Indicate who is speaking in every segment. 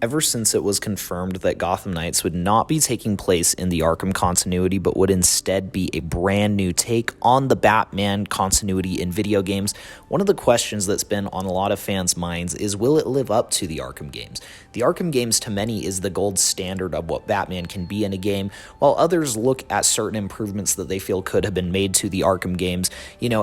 Speaker 1: Ever since it was confirmed that Gotham Knights would not be taking place in the Arkham continuity, but would instead be a brand new take on the Batman continuity in video games, one of the questions that's been on a lot of fans' minds is, will it live up to the Arkham games? The Arkham games, to many, is the gold standard of what Batman can be in a game, while others look at certain improvements that they feel could have been made to the Arkham games,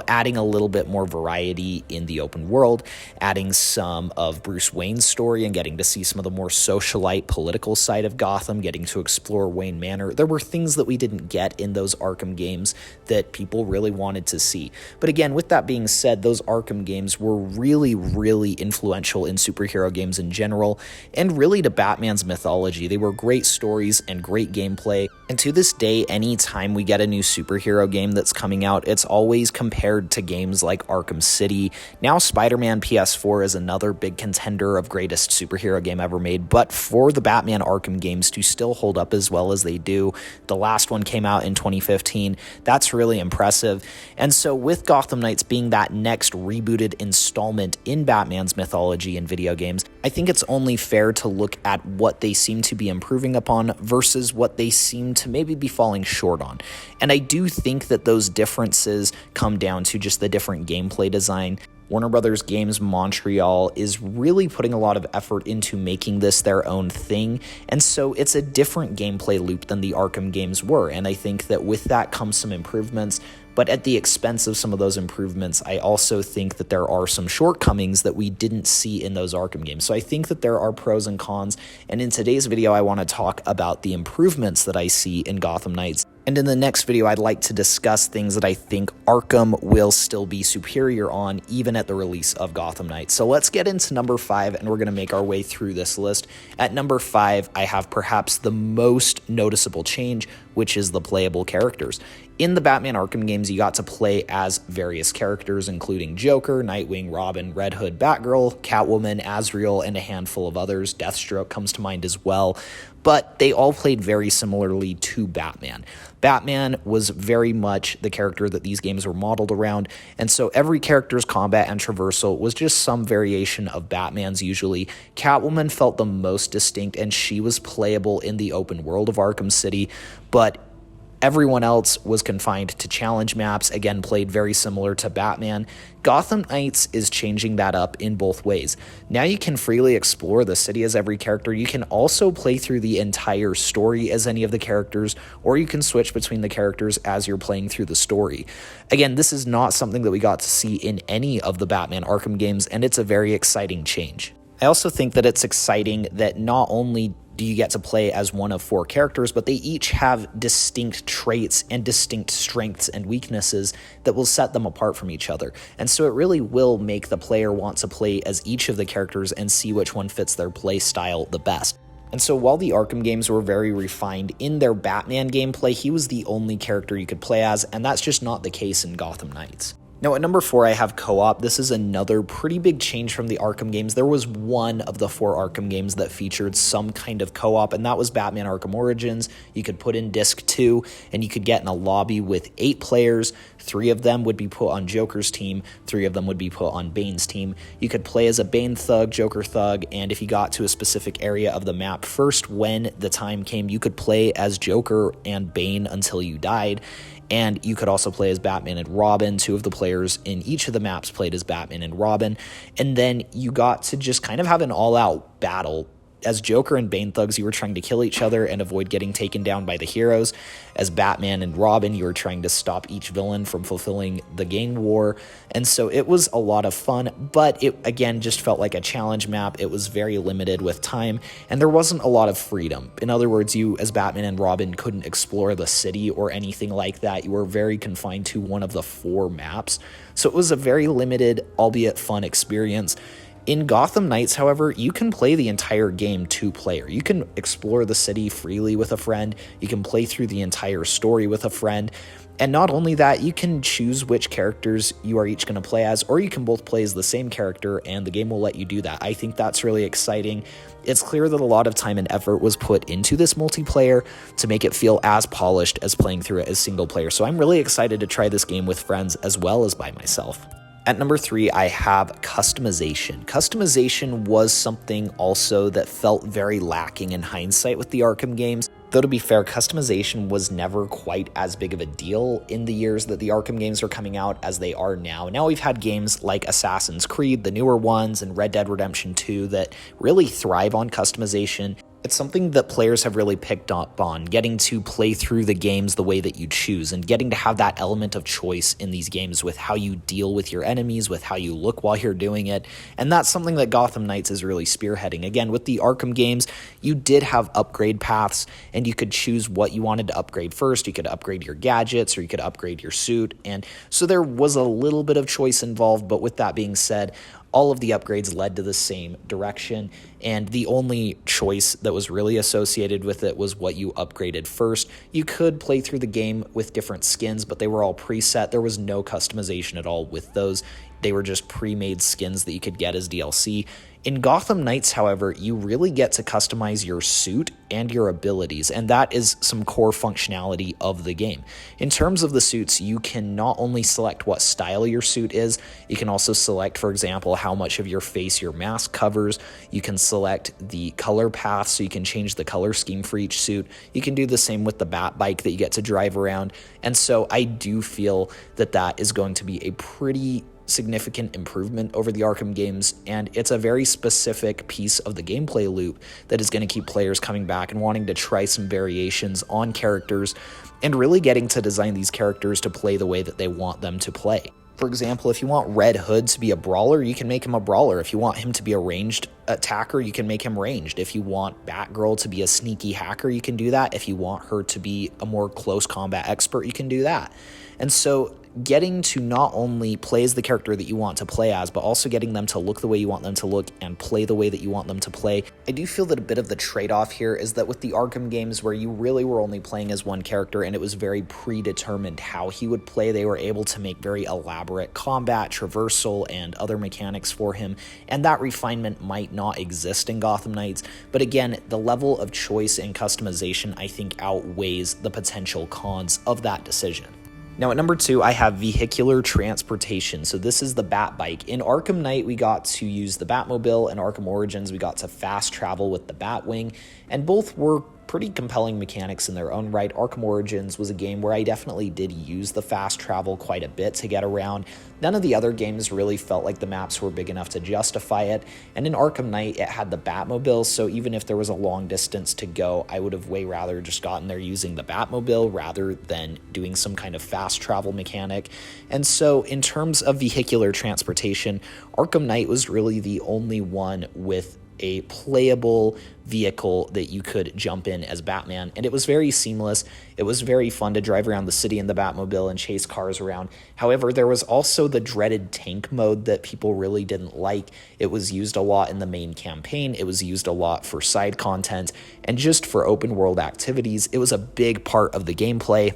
Speaker 1: adding a little bit more variety in the open world, adding some of Bruce Wayne's story and getting to see some of the more socialite political side of Gotham, getting to explore Wayne Manor. There were things that we didn't get in those Arkham games that people really wanted to see. But again, with that being said, those Arkham games were really, really influential in superhero games in general, and really to Batman's mythology. They were great stories and great gameplay. And to this day, anytime we get a new superhero game that's coming out, it's always compared to games like Arkham City. Now Spider-Man PS4 is another big contender of greatest superhero game ever made. But for the Batman Arkham games to still hold up as well as they do, the last one came out in 2015, that's really impressive. And so with Gotham Knights being that next rebooted installment in Batman's mythology in video games, I think it's only fair to look at what they seem to be improving upon versus what they seem to maybe be falling short on. And I do think that those differences come down to just the different gameplay design. WB Games Montreal is really putting a lot of effort into making this their own thing, and so it's a different gameplay loop than the Arkham games were, and I think that with that comes some improvements. But at the expense of some of those improvements, I also think that there are some shortcomings that we didn't see in those Arkham games. So I think that there are pros and cons, and in today's video, I want to talk about the improvements that I see in Gotham Knights. And in the next video, I'd like to discuss things that I think Arkham will still be superior on, even at the release of Gotham Knights. So let's get into number 5, and we're going to make our way through this list. At number 5, I have perhaps the most noticeable change, which is the playable characters. In the Batman Arkham games, you got to play as various characters, including Joker, Nightwing, Robin, Red Hood, Batgirl, Catwoman, Azrael, and a handful of others. Deathstroke comes to mind as well. But they all played very similarly to Batman. Batman was very much the character that these games were modeled around, and so every character's combat and traversal was just some variation of Batman's usually. Catwoman felt the most distinct, and she was playable in the open world of Arkham City, but everyone else was confined to challenge maps, again played very similar to Batman. Gotham Knights is changing that up in both ways. Now you can freely explore the city as every character. You can also play through the entire story as any of the characters, or you can switch between the characters as you're playing through the story. Again, this is not something that we got to see in any of the Batman Arkham games, and it's a very exciting change. I also think that it's exciting that not only do you get to play as one of 4 characters, but they each have distinct traits and distinct strengths and weaknesses that will set them apart from each other. And so it really will make the player want to play as each of the characters and see which one fits their play style the best. And so while the Arkham games were very refined in their Batman gameplay, he was the only character you could play as, and that's just not the case in Gotham Knights. Now at number 4, I have co-op. This is another pretty big change from the Arkham games. There was one of the 4 Arkham games that featured some kind of co-op, and that was Batman Arkham Origins. You could put in disc 2, and you could get in a lobby with 8 players. 3 of them would be put on Joker's team, 3 of them would be put on Bane's team. You could play as a Bane thug, Joker thug, and if you got to a specific area of the map first when the time came, you could play as Joker and Bane until you died. And you could also play as Batman and Robin. 2 of the players in each of the maps played as Batman and Robin. And then you got to just kind of have an all-out battle. As Joker and Bane thugs, you were trying to kill each other and avoid getting taken down by the heroes. As Batman and Robin, you were trying to stop each villain from fulfilling the gang war. And so it was a lot of fun, but it, again, just felt like a challenge map. It was very limited with time, and there wasn't a lot of freedom. In other words, you, as Batman and Robin, couldn't explore the city or anything like that. You were very confined to one of the 4 maps. So it was a very limited, albeit fun experience. In Gotham Knights, however, you can play the entire game 2-player. You can explore the city freely with a friend, you can play through the entire story with a friend, and not only that, you can choose which characters you are each going to play as, or you can both play as the same character, and the game will let you do that. I think that's really exciting. It's clear that a lot of time and effort was put into this multiplayer to make it feel as polished as playing through it as single player, so I'm really excited to try this game with friends as well as by myself. At number 3, I have customization. Customization was something also that felt very lacking in hindsight with the Arkham games. Though to be fair, customization was never quite as big of a deal in the years that the Arkham games were coming out as they are now. Now we've had games like Assassin's Creed, the newer ones, and Red Dead Redemption 2 that really thrive on customization. It's something that players have really picked up on, getting to play through the games the way that you choose and getting to have that element of choice in these games with how you deal with your enemies, with how you look while you're doing it. And that's something that Gotham Knights is really spearheading. Again, with the Arkham games, you did have upgrade paths and you could choose what you wanted to upgrade first. You could upgrade your gadgets or you could upgrade your suit. And so there was a little bit of choice involved, but with that being said, all of the upgrades led to the same direction, and the only choice that was really associated with it was what you upgraded first. You could play through the game with different skins, but they were all preset. There was no customization at all with those. They were just pre-made skins that you could get as DLC. In Gotham Knights, however, you really get to customize your suit and your abilities, and that is some core functionality of the game. In terms of the suits, you can not only select what style your suit is, you can also select, for example, how much of your face your mask covers. You can select the color path, so you can change the color scheme for each suit. You can do the same with the bat bike that you get to drive around, and so I do feel that that is going to be a pretty significant improvement over the Arkham games, and it's a very specific piece of the gameplay loop that is going to keep players coming back and wanting to try some variations on characters and really getting to design these characters to play the way that they want them to play. For example, if you want Red Hood to be a brawler, you can make him a brawler. If you want him to be a ranged attacker, you can make him ranged. If you want Batgirl to be a sneaky hacker, you can do that. If you want her to be a more close combat expert, you can do that. And so getting to not only play as the character that you want to play as, but also getting them to look the way you want them to look and play the way that you want them to play. I do feel that a bit of the trade-off here is that with the Arkham games, where you really were only playing as one character and it was very predetermined how he would play, they were able to make very elaborate combat, traversal, and other mechanics for him, and that refinement might not exist in Gotham Knights. But again, the level of choice and customization, I think, outweighs the potential cons of that decision. Now at number 2, I have vehicular transportation. So this is the Bat Bike. In Arkham Knight, we got to use the Batmobile, and Arkham Origins, we got to fast travel with the Batwing, and both were pretty compelling mechanics in their own right. Arkham Origins was a game where I definitely did use the fast travel quite a bit to get around. None of the other games really felt like the maps were big enough to justify it, and in Arkham Knight, it had the Batmobile, so even if there was a long distance to go, I would have way rather just gotten there using the Batmobile rather than doing some kind of fast travel mechanic. And so in terms of vehicular transportation, Arkham Knight was really the only one with a playable vehicle that you could jump in as Batman, and it was very seamless. It was very fun to drive around the city in the Batmobile and chase cars around. However, there was also the dreaded tank mode that people really didn't like. It was used a lot in the main campaign, it was used a lot for side content, and just for open world activities. It was a big part of the gameplay.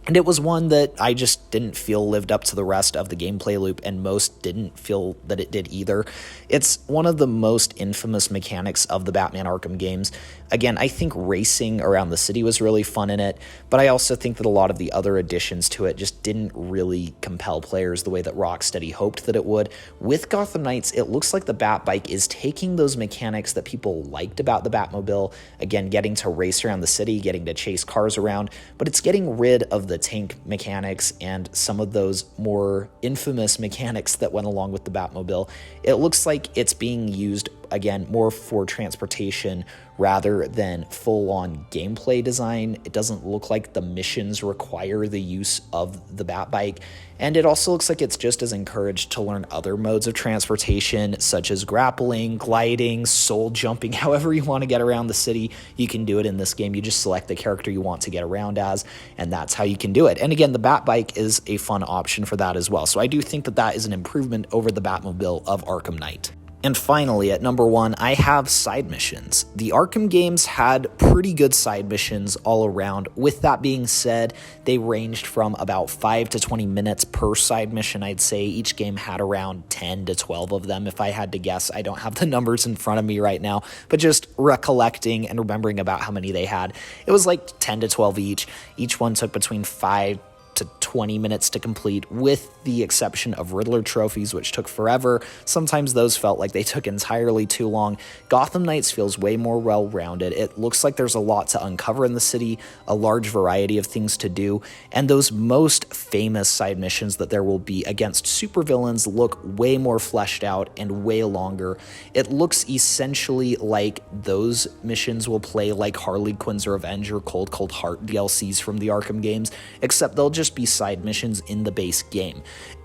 Speaker 1: And it was one that I just didn't feel lived up to the rest of the gameplay loop, and most didn't feel that it did either. It's one of the most infamous mechanics of the Batman Arkham games. Again, I think racing around the city was really fun in it, but I also think that a lot of the other additions to it just didn't really compel players the way that Rocksteady hoped that it would. With Gotham Knights, it looks like the Batbike is taking those mechanics that people liked about the Batmobile, again, getting to race around the city, getting to chase cars around, but it's getting rid of the tank mechanics and some of those more infamous mechanics that went along with the Batmobile. It looks like it's being used, again, more for transportation rather than full-on gameplay design. It doesn't look like the missions require the use of the Batbike, and it also looks like it's just as encouraged to learn other modes of transportation, such as grappling, gliding, soul jumping. However you want to get around the city, you can do it in this game. You just select the character you want to get around as, and that's how you can do it. And again, the Batbike is a fun option for that as well. So I do think that that is an improvement over the Batmobile of Arkham Knight. And finally, at number 1, I have side missions. The Arkham games had pretty good side missions all around. With that being said, they ranged from about 5 to 20 minutes per side mission, I'd say. Each game had around 10 to 12 of them, if I had to guess. I don't have the numbers in front of me right now, but just recollecting and remembering about how many they had, it was like 10 to 12 each. Each one took between 5 to 20 minutes to complete, with the exception of Riddler trophies, which took forever. Sometimes those felt like they took entirely too long. Gotham Knights feels way more well-rounded. It looks like there's a lot to uncover in the city, a large variety of things to do, and those most famous side missions that there will be against supervillains look way more fleshed out and way longer. It looks essentially like those missions will play like Harley Quinn's Revenge or Cold Heart DLCs from the Arkham games, except they'll just be side missions in the base game.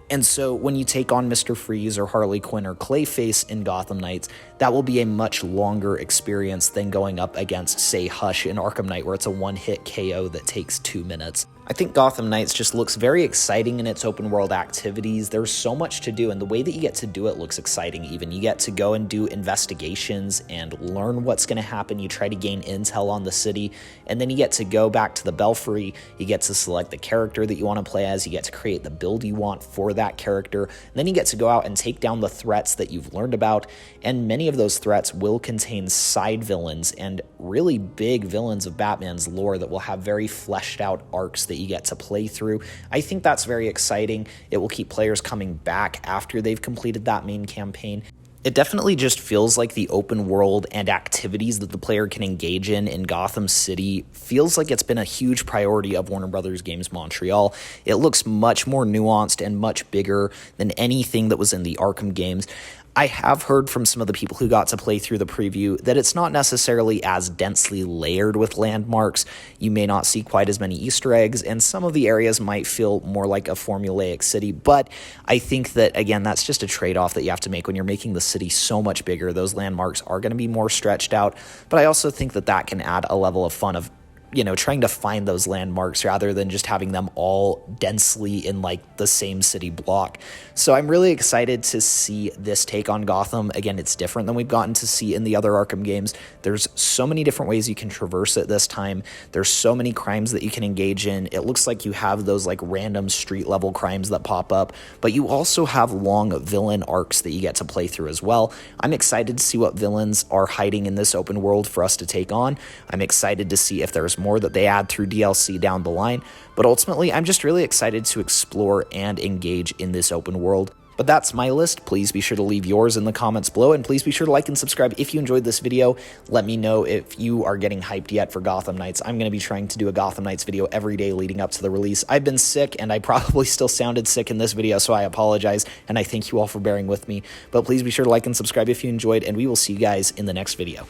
Speaker 1: And so when you take on Mr. Freeze or Harley Quinn or Clayface in Gotham Knights, that will be a much longer experience than going up against, say, Hush in Arkham Knight, where it's a one-hit KO that takes 2 minutes. I think Gotham Knights just looks very exciting in its open world activities. There's so much to do, and the way that you get to do it looks exciting even. You get to go and do investigations and learn what's going to happen. You try to gain intel on the city, and then you get to go back to the Belfry. You get to select the character that you want to play as. You get to create the build you want for that character. And then you get to go out and take down the threats that you've learned about, and many of those threats will contain side villains and really big villains of Batman's lore that will have very fleshed out arcs that you get to play through. I think that's very exciting. It will keep players coming back after they've completed that main campaign. It definitely just feels like the open world and activities that the player can engage in Gotham City feels like it's been a huge priority of WB Games Montreal. It looks much more nuanced and much bigger than anything that was in the Arkham games. I have heard from some of the people who got to play through the preview that it's not necessarily as densely layered with landmarks. You may not see quite as many Easter eggs, and some of the areas might feel more like a formulaic city, but I think that, again, that's just a trade-off that you have to make when you're making the city so much bigger. Those landmarks are going to be more stretched out, but I also think that that can add a level of fun of trying to find those landmarks rather than just having them all densely in like the same city block. So I'm really excited to see this take on Gotham. Again, it's different than we've gotten to see in the other Arkham games. There's so many different ways you can traverse it this time. There's so many crimes that you can engage in. It looks like you have those like random street level crimes that pop up, but you also have long villain arcs that you get to play through as well. I'm excited to see what villains are hiding in this open world for us to take on. I'm excited to see if there's more that they add through DLC down the line, but ultimately I'm just really excited to explore and engage in this open world. But that's my list. Please be sure to leave yours in the comments below, and please be sure to like and subscribe if you enjoyed this video. Let me know if you are getting hyped yet for Gotham Knights. I'm going to be trying to do a Gotham Knights video every day leading up to the release. I've been sick, and I probably still sounded sick in this video, so I apologize, and I thank you all for bearing with me. But please be sure to like and subscribe if you enjoyed, and we will see you guys in the next video.